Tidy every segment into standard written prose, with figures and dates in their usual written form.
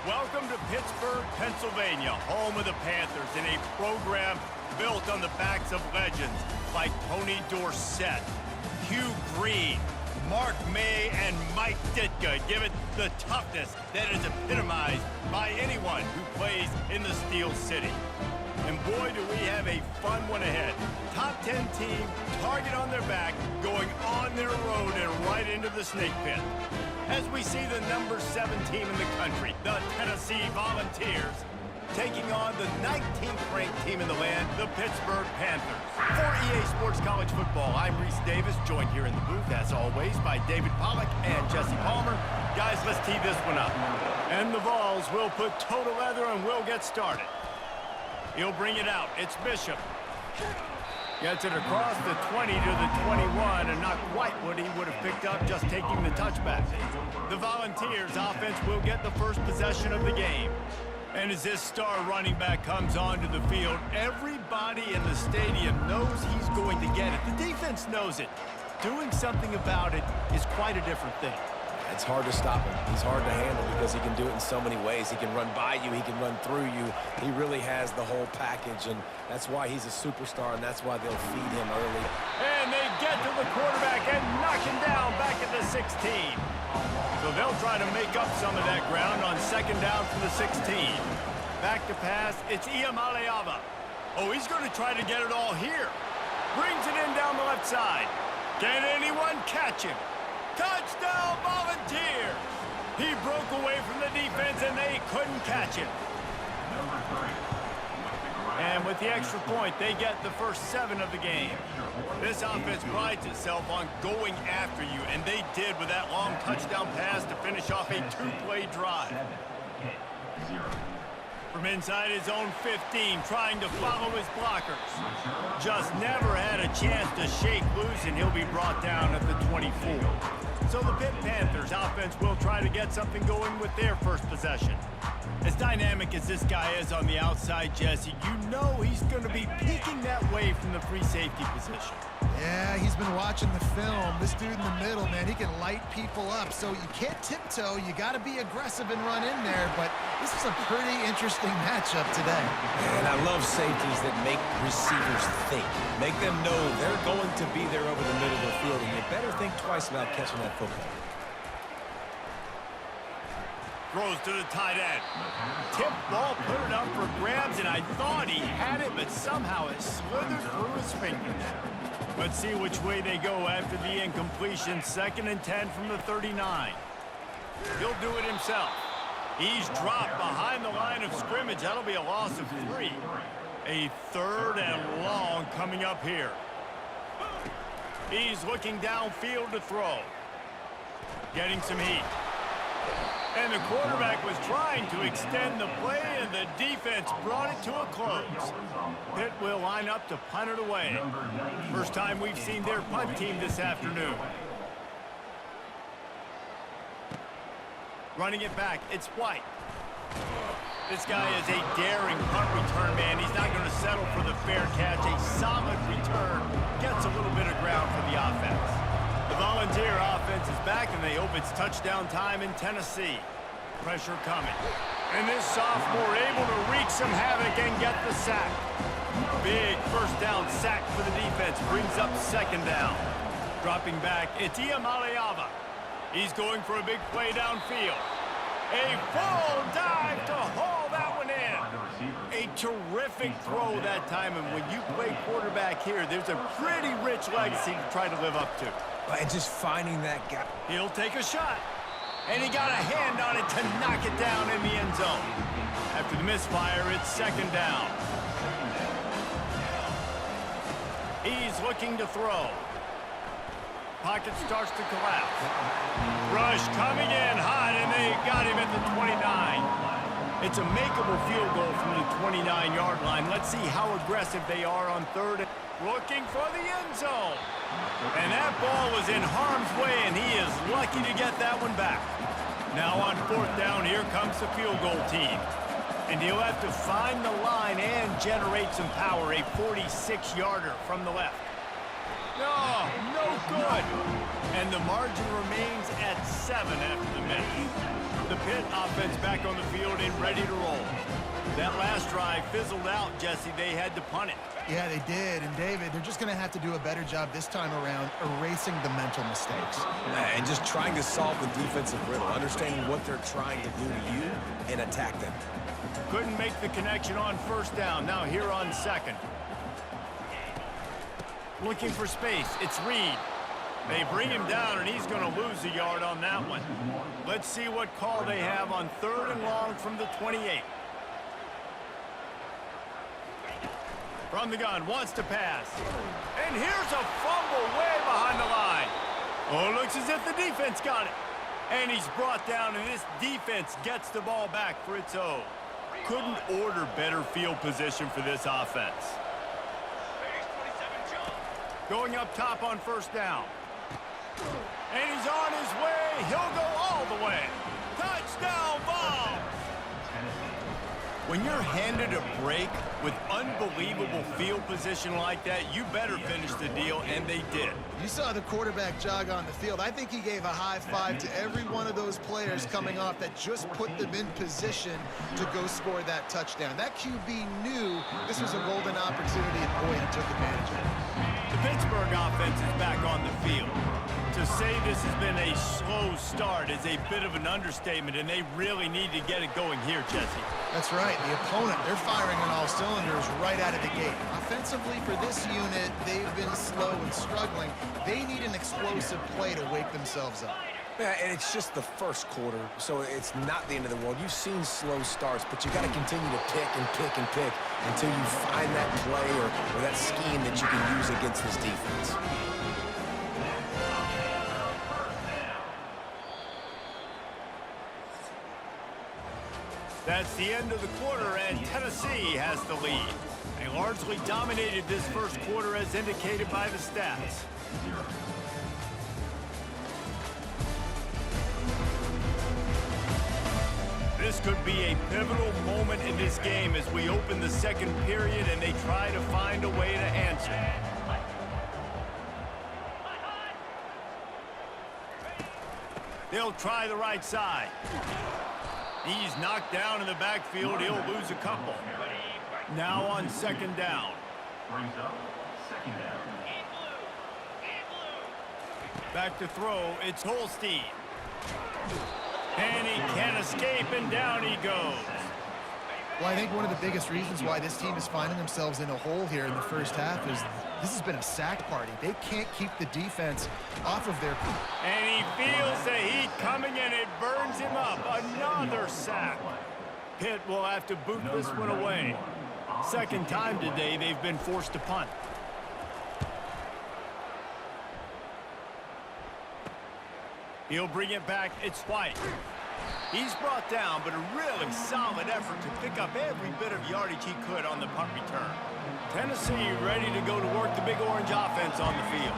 Welcome to Pittsburgh, Pennsylvania, home of the Panthers, in a program built on the backs of legends like Tony Dorsett, Hugh Green, Mark May, and Mike Ditka. Give it the toughness that is epitomized by anyone who plays in the Steel City. And boy, do we have a fun one ahead. Top 10 team, target on their back, going on their road and right into the snake pit. As we see the number 7 team in the country, the Tennessee Volunteers, taking on the 19th ranked team in the land, the Pittsburgh Panthers. For EA Sports College Football, I'm Reese Davis, joined here in the booth, as always, by David Pollack and Jesse Palmer. Guys, let's tee this one up. And the Vols will put total leather and we'll get started. He'll bring it out. It's Bishop. Gets it across the 20 to the 21, and not quite what he would have picked up just taking the touchback. The Volunteers offense will get the first possession of the game. And as this star running back comes onto the field, everybody in the stadium knows he's going to get it. The defense knows it. Doing something about it is quite a different thing. It's hard to stop him. He's hard to handle because he can do it in so many ways. He can run by you. He can run through you. He really has the whole package, and that's why he's a superstar, and that's why they'll feed him early. And they get to the quarterback and knock him down back at the 16. So they'll try to make up some of that ground on second down from the 16. Back to pass. It's Iamaleava. Oh, he's going to try to get it all here. Brings it in down the left side. Can anyone catch him? Touchdown, Volunteers! He broke away from the defense, and they couldn't catch him. And with the extra point, they get the first 7 of the game. This offense prides itself on going after you, and they did with that long touchdown pass to finish off a 2-play drive. From inside his own 15, trying to follow his blockers. Just never had a chance to shake loose, and he'll be brought down at the 24. So the Pitt Panthers offense will try to get something going with their first possession. As dynamic as this guy is on the outside, Jesse, you know he's going to be peeking that way from the free safety position. Yeah, he's been watching the film. This dude in the middle, man, he can light people up. So you can't tiptoe. You got to be aggressive and run in there. But this is a pretty interesting matchup today. And I love safeties that make receivers think. Make them know they're going to be there over the middle of the field, and you better think twice about catching that football. Throws to the tight end. Tip ball, put it up for grabs, and I thought he had it, but somehow it slithered through his fingers. Let's see which way they go after the incompletion. 2nd and 10 from the 39. He'll do it himself. He's dropped behind the line of scrimmage. That'll be a loss of 3. A 3rd and long coming up here. He's looking downfield to throw. Getting some heat. And the quarterback was trying to extend the play, and the defense brought it to a close. Pitt will line up to punt it away. First time we've seen their punt team this afternoon. Running it back, it's White. This guy is a daring punt return man. He's not going to settle for the fair catch. A solid return gets a little bit of ground for the offense. The Volunteer offense is back, and they hope it's touchdown time in Tennessee. Pressure coming. And this sophomore able to wreak some havoc and get the sack. Big first down sack for the defense. Brings up 2nd down. Dropping back, it's Iamaleava. He's going for a big play downfield. A full dive to haul that one in. A terrific throw that time, and when you play quarterback here, there's a pretty rich legacy to try to live up to. And just finding that gap. He'll take a shot. And he got a hand on it to knock it down in the end zone. After the misfire, it's 2nd down. He's looking to throw. Pocket starts to collapse. Rush coming in hot, and they got him at the 29. It's a makeable field goal from the 29-yard line. Let's see how aggressive they are on 3rd. Looking for the end zone. And that ball was in harm's way, and he is lucky to get that one back. Now on 4th down, here comes the field goal team. And he'll have to find the line and generate some power. A 46-yarder from the left. No, no good. And the margin remains at 7 after the minute. The Pitt offense back on the field and ready to roll. That last drive fizzled out, Jesse. They had to punt it. Yeah, they did. And, David, they're just going to have to do a better job this time around erasing the mental mistakes. And just trying to solve the defensive riddle, understanding what they're trying to do to you and attack them. Couldn't make the connection on first down. Now here on second. Looking for space. It's Reed. They bring him down, and he's going to lose a yard on that one. Let's see what call they have on 3rd and long from the 28. From the gun, wants to pass. And here's a fumble way behind the line. Oh, looks as if the defense got it. And he's brought down, and this defense gets the ball back for its own. Couldn't order better field position for this offense. Going up top on first down. And he's on his way. He'll go all the way. Touchdown, Vols! When you're handed a break with unbelievable field position like that, you better finish the deal, and they did. You saw the quarterback jog on the field. I think he gave a high five to every one of those players coming off that just put them in position to go score that touchdown. That QB knew this was a golden opportunity, and boy, he took advantage of it. The Pittsburgh offense is back on the field. To say this has been a slow start is a bit of an understatement, and they really need to get it going here, Jesse. That's right. The opponent, they're firing on all cylinders right out of the gate. Offensively, for this unit, they've been slow and struggling. They need an explosive play to wake themselves up. Yeah, and it's just the first quarter, so it's not the end of the world. You've seen slow starts, but you got to continue to pick and pick and pick until you find that play or that scheme that you can use against this defense. That's the end of the quarter, and Tennessee has the lead. They largely dominated this first quarter as indicated by the stats. This could be a pivotal moment in this game as we open the second period and they try to find a way to answer. They'll try the right side. He's knocked down in the backfield. He'll lose a couple. Now on second down. Back to throw. It's Holstein. And he can't escape, and down he goes. Well, I think one of the biggest reasons why this team is finding themselves in a hole here in the first half is this has been a sack party. They can't keep the defense off of their feet. And he feels the heat coming, and it burns him up. Another sack. Pitt will have to boot this one away. Second time today they've been forced to punt. He'll bring it back. It's White. He's brought down, but a really solid effort to pick up every bit of yardage he could on the punt return. Tennessee ready to go to work the Big Orange offense on the field.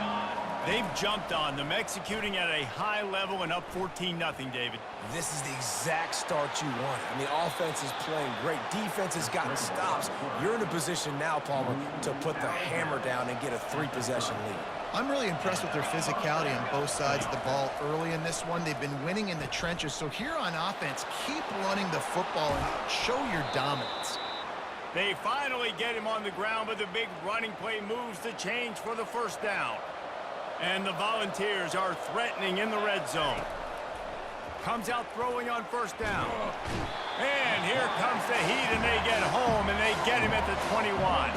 They've jumped on them, executing at a high level and up 14-0, David. This is the exact start you want. I mean, offense is playing great. Defense has gotten stops. You're in a position now, Palmer, to put the hammer down and get a 3-possession lead. I'm really impressed with their physicality on both sides of the ball early in this one. They've been winning in the trenches. So here on offense, keep running the football and show your dominance. They finally get him on the ground, but the big running play moves the change for the first down. And the Volunteers are threatening in the red zone. Comes out throwing on first down. And here comes the heat, and they get home, and they get him at the 21.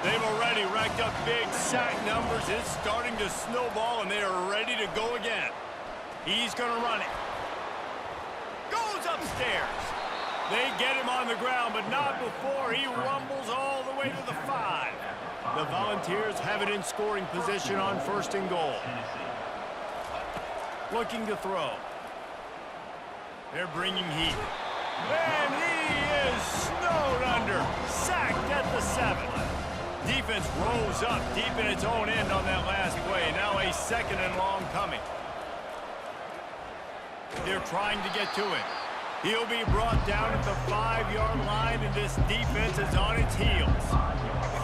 They've already racked up big sack numbers. It's starting to snowball, and they are ready to go again. He's going to run it. Goes upstairs. They get him on the ground, but not before he rumbles all the way to the 5. The Volunteers have it in scoring position on first and goal. Looking to throw. They're bringing heat. And he is snowed under. Sacked at the 7. Defense rose up deep in its own end on that last play. Now a second and long coming. They're trying to get to it. He'll be brought down at the 5-yard line, and this defense is on its heels.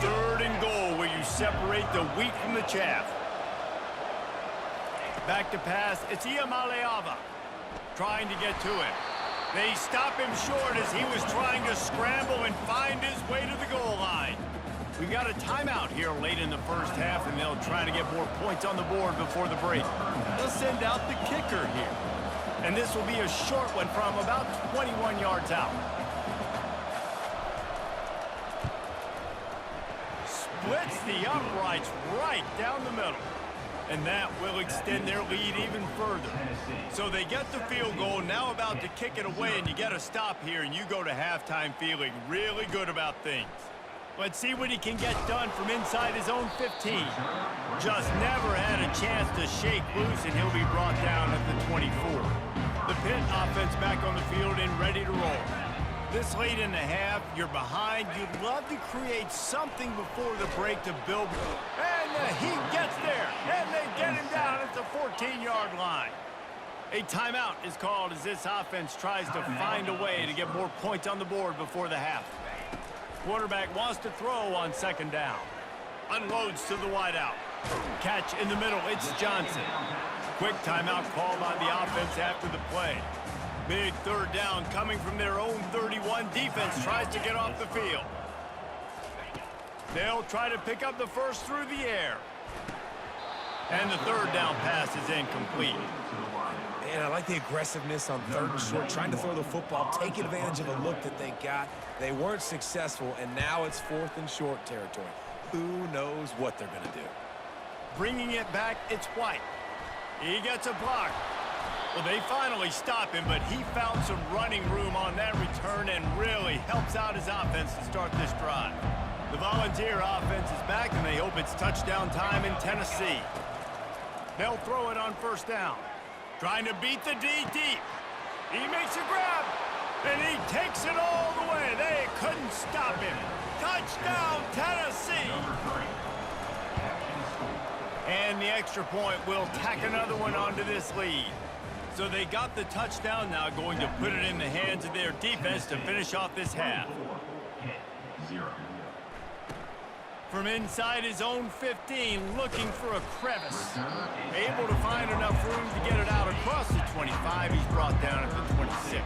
Third and goal, where you separate the wheat from the chaff. Back to pass. It's Iamaleava trying to get to him. They stop him short as he was trying to scramble and find his way to the goal line. We got a timeout here late in the first half, and they'll try to get more points on the board before the break. They'll send out the kicker here. And this will be a short one from about 21 yards out. Splits the uprights right down the middle. And that will extend their lead even further. So they get the field goal, now about to kick it away, and you get a stop here, and you go to halftime feeling really good about things. Let's see what he can get done from inside his own 15. Just never had a chance to shake loose, and he'll be brought down at the 24. The Pitt offense back on the field and ready to roll. This late in the half, you're behind. You'd love to create something before the break to build. And the Heat gets there, and they get him down at the 14-yard line. A timeout is called as this offense tries to find a way to get more points on the board before the half. Quarterback wants to throw on second down. Unloads to the wideout. Catch in the middle, it's Johnson. Quick timeout called on the offense after the play. Big third down coming from their own 31. Defense tries to get off the field. They'll try to pick up the first through the air. And the third down pass is incomplete. Man, I like the aggressiveness on third and short, trying to throw the football, taking advantage of a look that they got. They weren't successful, and now it's fourth and short territory. Who knows what they're going to do? Bringing it back, it's White. He gets a block. Well, they finally stop him, but he found some running room on that return and really helps out his offense to start this drive. The Volunteer offense is back, and they hope it's touchdown time in Tennessee. They'll throw it on first down. Trying to beat the D deep. He makes a grab, and he takes it all the way. They couldn't stop him. Touchdown, Tennessee! And the extra point will tack another one onto this lead. So they got the touchdown, now going to put it in the hands of their defense to finish off this half. From inside his own 15, looking for a crevice. Able to find enough room to get it out across the 25. He's brought down at the 26.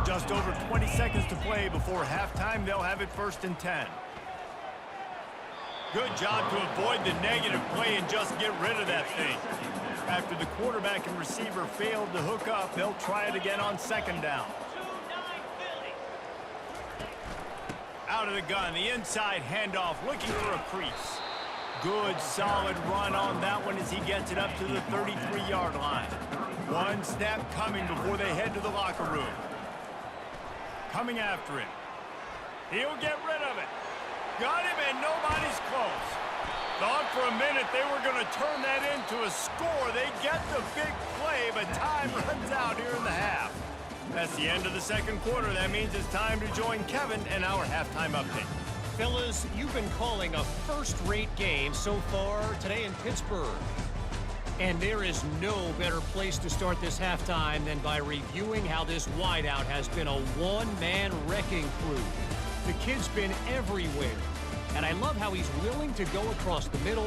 Just over 20 seconds to play before halftime. They'll have it first and 10. Good job to avoid the negative play and just get rid of that thing. After the quarterback and receiver failed to hook up, they'll try it again on second down. Out of the gun, the inside handoff, looking for a crease. Good, solid run on that one as he gets it up to the 33-yard line. One snap coming before they head to the locker room. Coming after him. He'll get rid of it. Got him, and nobody's close. Thought for a minute they were going to turn that into a score. They get the big play, but time runs out here in the half. That's the end of the second quarter. That means it's time to join Kevin and our halftime update. Fellas, you've been calling a first-rate game so far today in Pittsburgh. And there is no better place to start this halftime than by reviewing how this wideout has been a one-man wrecking crew. The kid's been everywhere. And I love how he's willing to go across the middle,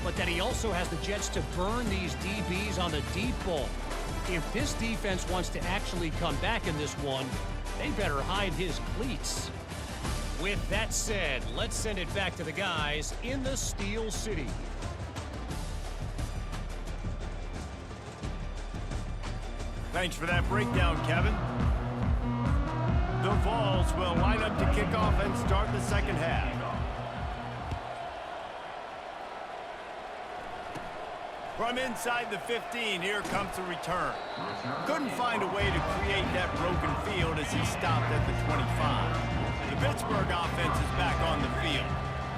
but that he also has the jets to burn these DBs on the deep ball. If this defense wants to actually come back in this one, they better hide his cleats. With that said, let's send it back to the guys in the Steel City. Thanks for that breakdown, Kevin. The Vols will line up to kick off and start the second half. From inside the 15, here comes the return. Couldn't find a way to create that broken field as he stopped at the 25. The Pittsburgh offense is back on the field.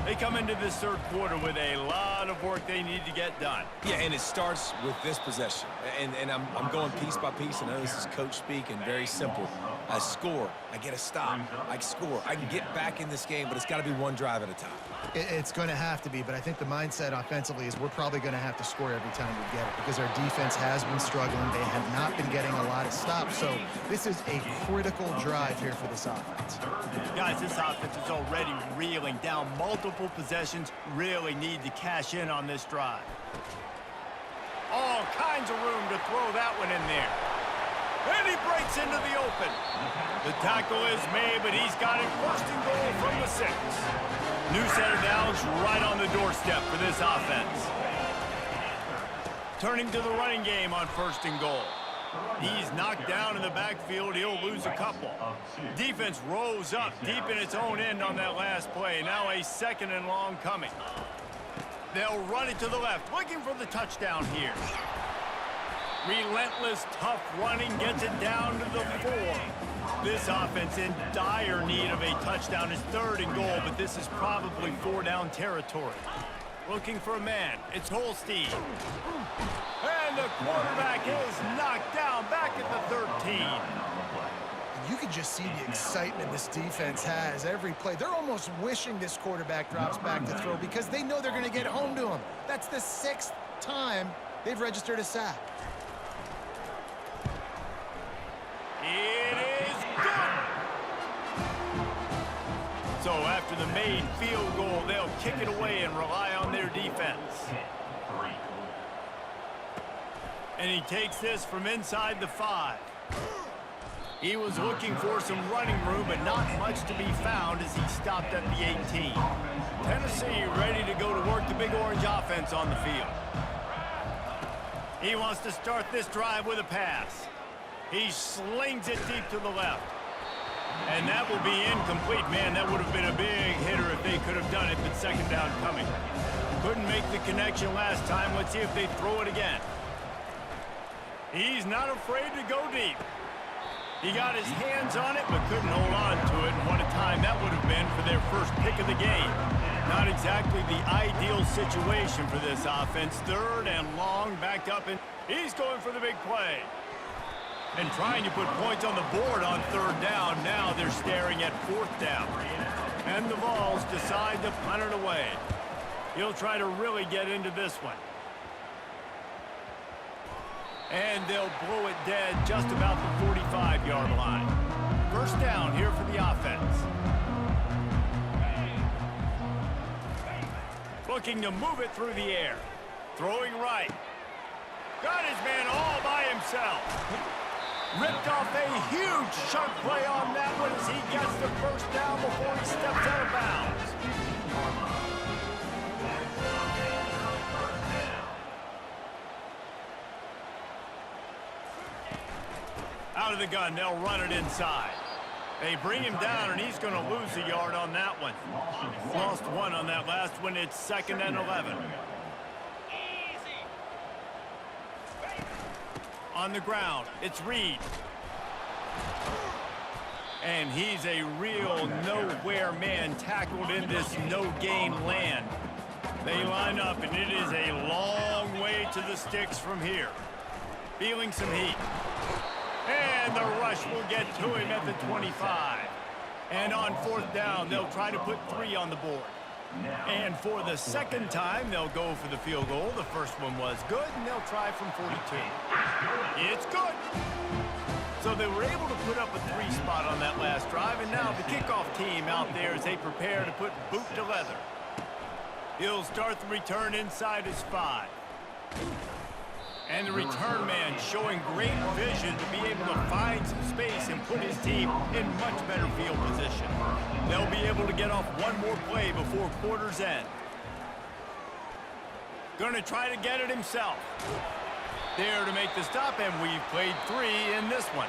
They come into this third quarter with a lot of work they need to get done. Yeah, and it starts with this possession. And I'm going piece by piece. I know this is coach speak and very simple. I score, I get a stop, I score. I can get back in this game, but it's got to be one drive at a time. It's going to have to be, but I think the mindset offensively is we're probably going to have to score every time we get it because our defense has been struggling. They have not been getting a lot of stops, so this is a critical drive here for this offense. Guys, this offense is already reeling down multiple possessions. Really need to cash in on this drive. All kinds throw that one in there. And he breaks into the open. The tackle is made, but he's got it first and goal from the 6. New set of downs right on the doorstep for this offense. Turning to the running game on first and goal. He's knocked down in the backfield. He'll lose a couple. Defense rose up deep in its own end on that last play. Now a 2nd and long coming. They'll run it to the left, looking for the touchdown here. Relentless, tough running gets it down to the 4. This offense in dire need of a touchdown is 3rd and goal, but this is probably 4-down territory. Looking for a man. It's Holstein. And the quarterback is knocked down back at the 13. You can just see the excitement this defense has every play. They're almost wishing this quarterback drops back to throw because they know they're going to get home to him. That's the 6th time they've registered a sack. It is good. So after the made field goal, they'll kick it away and rely on their defense. And he takes this from inside the 5. He was looking for some running room, but not much to be found as he stopped at the 18. Tennessee ready to go to work the Big Orange offense on the field. He wants to start this drive with a pass. He slings it deep to the left. And that will be incomplete. Man, that would have been a big hitter if they could have done it, but 2nd down coming. Couldn't make the connection last time. Let's see if they throw it again. He's not afraid to go deep. He got his hands on it, but couldn't hold on to it. And what a time that would have been for their first pick of the game. Not exactly the ideal situation for this offense. 3rd and long, backed up, and he's going for the big play. And trying to put points on the board on 3rd down. Now they're staring at 4th down. And the Vols decide to punt it away. He'll try to really get into this one. And they'll blow it dead just about the 45-yard line. 1st down here for the offense. Looking to move it through the air. Throwing right. Got his man all by himself. Ripped off a huge chunk play on that one as he gets the 1st down before he steps out of bounds. Out of the gun, they'll run it inside. They bring him down, and he's going to lose a yard on that one. Lost 1 on that last one. It's 2nd and 11. On the ground, it's Reed. And he's a real nowhere man tackled in this no-gain land. They line up, and it is a long way to the sticks from here. Feeling some heat. And the rush will get to him at the 25. And on 4th down, they'll try to put 3 on the board. And for the 2nd time, they'll go for the field goal. The first one was good, and they'll try from 42. It's good. So they were able to put up a 3 spot on that last drive, and now the kickoff team out there as they prepare to put boot to leather. He'll start the return inside his 5. And the return man showing great vision to be able to find some space and put his team in much better field position. They'll be able to get off one more play before quarter's end. Going to try to get it himself. There to make the stop, and we've played 3 in this one.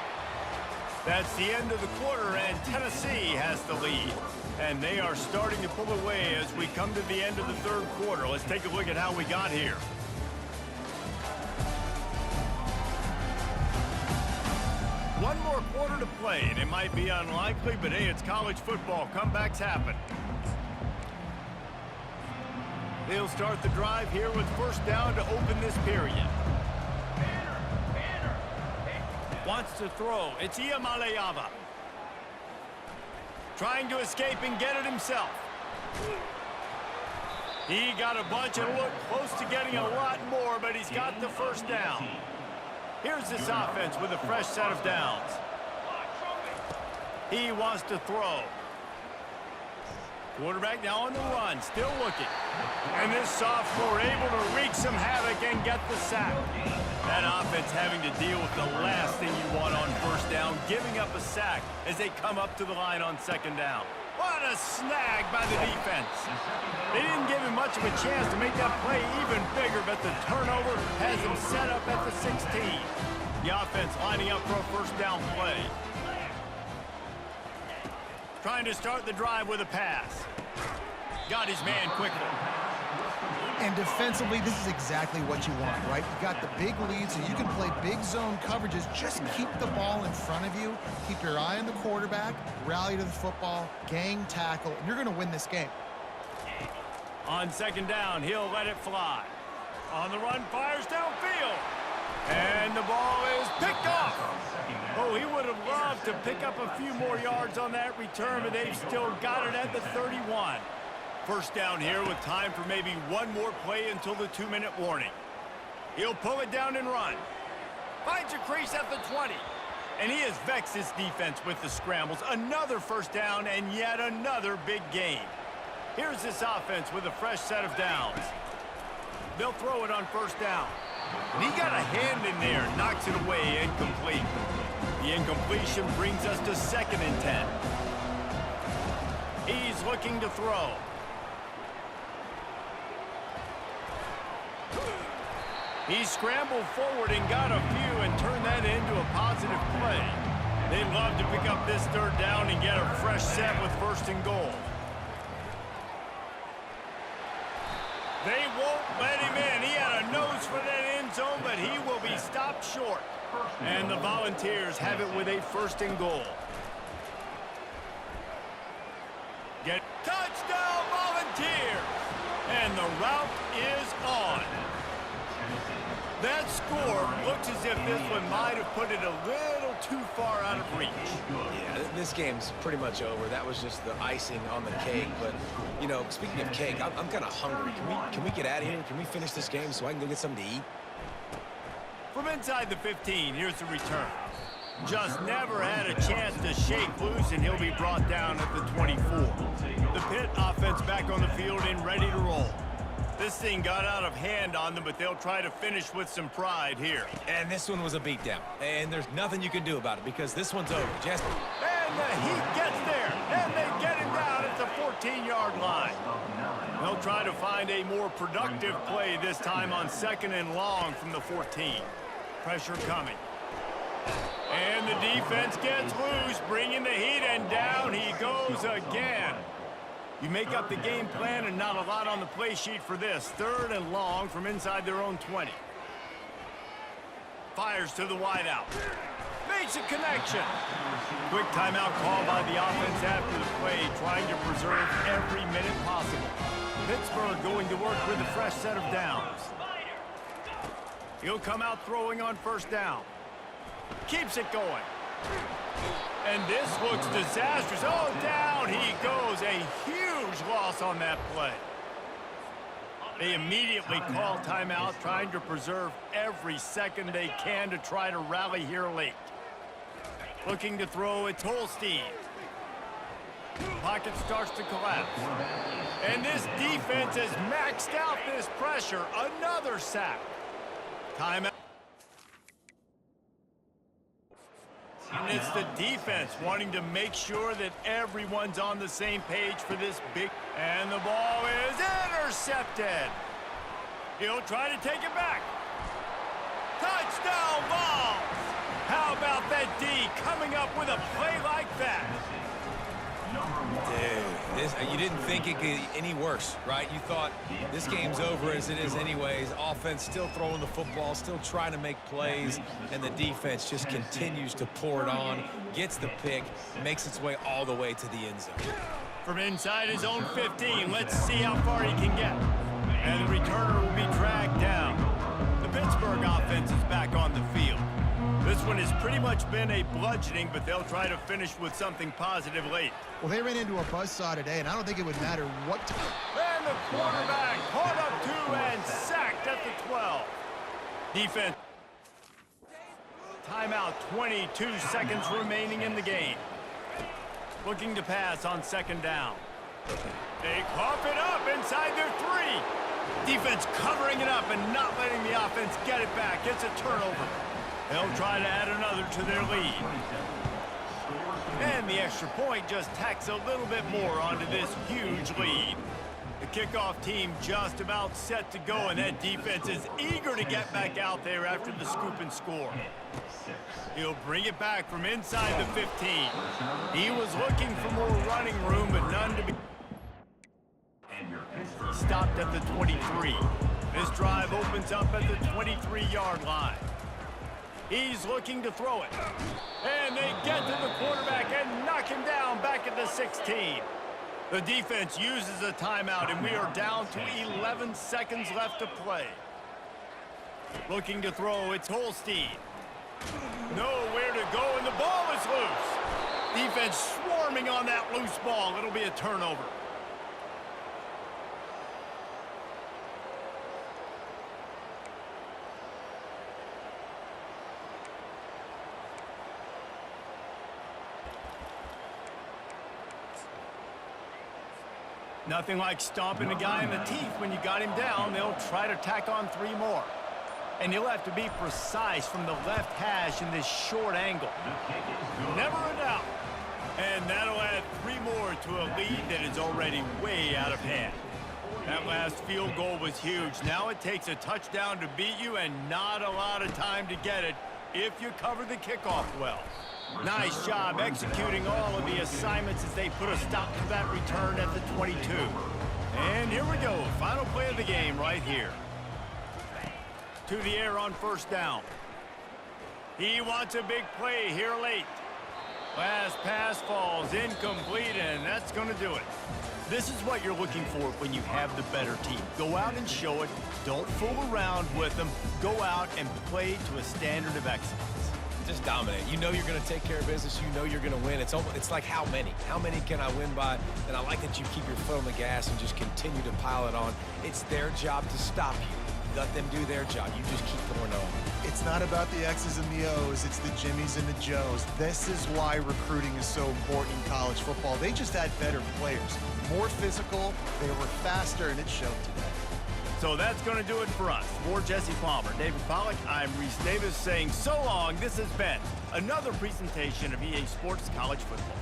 That's the end of the quarter, and Tennessee has the lead. And they are starting to pull away as we come to the end of the 3rd quarter. Let's take a look at how we got here. One more quarter to play, and it might be unlikely, but hey, it's college football. Comebacks happen. They'll start the drive here with 1st down to open this period. Wants to throw. It's Iamaleava. Trying to escape and get it himself. He got a bunch and looked close to getting a lot more, but he's got the 1st down. Here's this offense with a fresh set of downs. He wants to throw. Quarterback now on the run, still looking. And this sophomore able to wreak some havoc and get the sack. That offense having to deal with the last thing you want on first down, giving up a sack as they come up to the line on second down. What a snag by the defense. They didn't give him much of a chance to make that play even bigger, but the turnover has him set up at the 16. The offense lining up for a first down play. Trying to start the drive with a pass. Got his man quickly. And defensively, this is exactly what you want, right? You got the big lead, so you can play big zone coverages. Just keep the ball in front of you. Keep your eye on the quarterback. Rally to the football. Gang tackle. And you're going to win this game. On second down, he'll let it fly. On the run, fires downfield. And the ball is picked off. Oh, he would have loved to pick up a few more yards on that return, but they've still got it at the 31. First down here with time for maybe one more play until the 2-minute warning. He'll pull it down and run. Finds a crease at the 20. And he has vexed his defense with the scrambles. Another first down and yet another big gain. Here's this offense with a fresh set of downs. They'll throw it on first down. And he got a hand in there, knocks it away, incomplete. The incompletion brings us to 2nd and 10. He's looking to throw. He scrambled forward and got a few and turned that into a positive play. They'd love to pick up this third down and get a fresh set with 1st and goal. They won't let him in. He had a nose for that end zone, but he will be stopped short. And the Volunteers have it with a 1st and goal. Get touchdown, Volunteers! And the route is on. That score looks as if this one might have put it a little too far out of reach. Yeah, this game's pretty much over. That was just the icing on the cake. But, you know, speaking of cake, I'm kind of hungry. Can we get out of here? Can we finish this game so I can go get something to eat? From inside the 15, here's the return. Just never had a chance to shake loose, and he'll be brought down at the 24. The Pitt offense back on the field and ready to roll. This thing got out of hand on them, but they'll try to finish with some pride here. And this one was a beatdown. And there's nothing you can do about it because this one's over. Just... And the Heat gets there, and they get him down at the 14-yard line. They'll try to find a more productive play this time on 2nd and long from the 14. Pressure coming. And the defense gets loose, bringing the Heat, and down he goes again. You make up the game plan and not a lot on the play sheet for this. 3rd and long from inside their own 20. Fires to the wideout. Makes a connection. Quick timeout call by the offense after the play, trying to preserve every minute possible. Pittsburgh going to work with a fresh set of downs. He'll come out throwing on first down. Keeps it going. And this looks disastrous. Oh, down he goes. A huge loss on that play. They immediately call timeout, trying to preserve every second they can to try to rally here late. Looking to throw, it's Holstein. Pocket starts to collapse. And this defense has maxed out this pressure. Another sack. Timeout. And it's the defense wanting to make sure that everyone's on the same page for this big... And the ball is intercepted. He'll try to take it back. Touchdown ball! How about that D coming up with a play like that? Dude, you didn't think it could get any worse, right? You thought this game's over as it is anyways. Offense still throwing the football, still trying to make plays, and the defense just continues to pour it on, gets the pick, makes its way all the way to the end zone. From inside his own 15, let's see how far he can get. And the returner will be dragged down. The Pittsburgh offense is back on the field. This one has pretty much been a bludgeoning, but they'll try to finish with something positive late. Well, they ran into a buzzsaw today, and I don't think it would matter what time. And the quarterback caught up to and sacked at the 12. Defense. Timeout, 22 seconds remaining in the game. Looking to pass on second down. They cough it up inside their 3. Defense covering it up and not letting the offense get it back. It's a turnover. They'll try to add another to their lead. And the extra point just tacks a little bit more onto this huge lead. The kickoff team just about set to go, and that defense is eager to get back out there after the scoop and score. He'll bring it back from inside the 15. He was looking for more running room, but none to be stopped at the 23. This drive opens up at the 23-yard line. He's looking to throw it. And they get to the quarterback and knock him down back at the 16. The defense uses a timeout, and we are down to 11 seconds left to play. Looking to throw, it's Holstein. Nowhere to go, and the ball is loose. Defense swarming on that loose ball. It'll be a turnover. Nothing like stomping a guy in the teeth when you got him down. They'll try to tack on 3 more. And you'll have to be precise from the left hash in this short angle. Never a doubt. And that'll add 3 more to a lead that is already way out of hand. That last field goal was huge. Now it takes a touchdown to beat you and not a lot of time to get it if you cover the kickoff well. Nice job executing all of the assignments as they put a stop to that return at the 22. And here we go. Final play of the game right here. To the air on first down. He wants a big play here late. Last pass falls incomplete, and that's going to do it. This is what you're looking for when you have the better team. Go out and show it. Don't fool around with them. Go out and play to a standard of excellence. Just dominate. You know you're going to take care of business. You know you're going to win. It's like how many? How many can I win by? And I like that you keep your foot on the gas and just continue to pile it on. It's their job to stop you. Let them do their job. You just keep pouring on. It's not about the X's and the O's. It's the Jimmies and the Joes. This is why recruiting is so important in college football. They just had better players. More physical. They were faster, and it showed today. So that's going to do it for us. For Jesse Palmer, David Pollack, I'm Reese Davis saying so long. This has been another presentation of EA Sports College Football.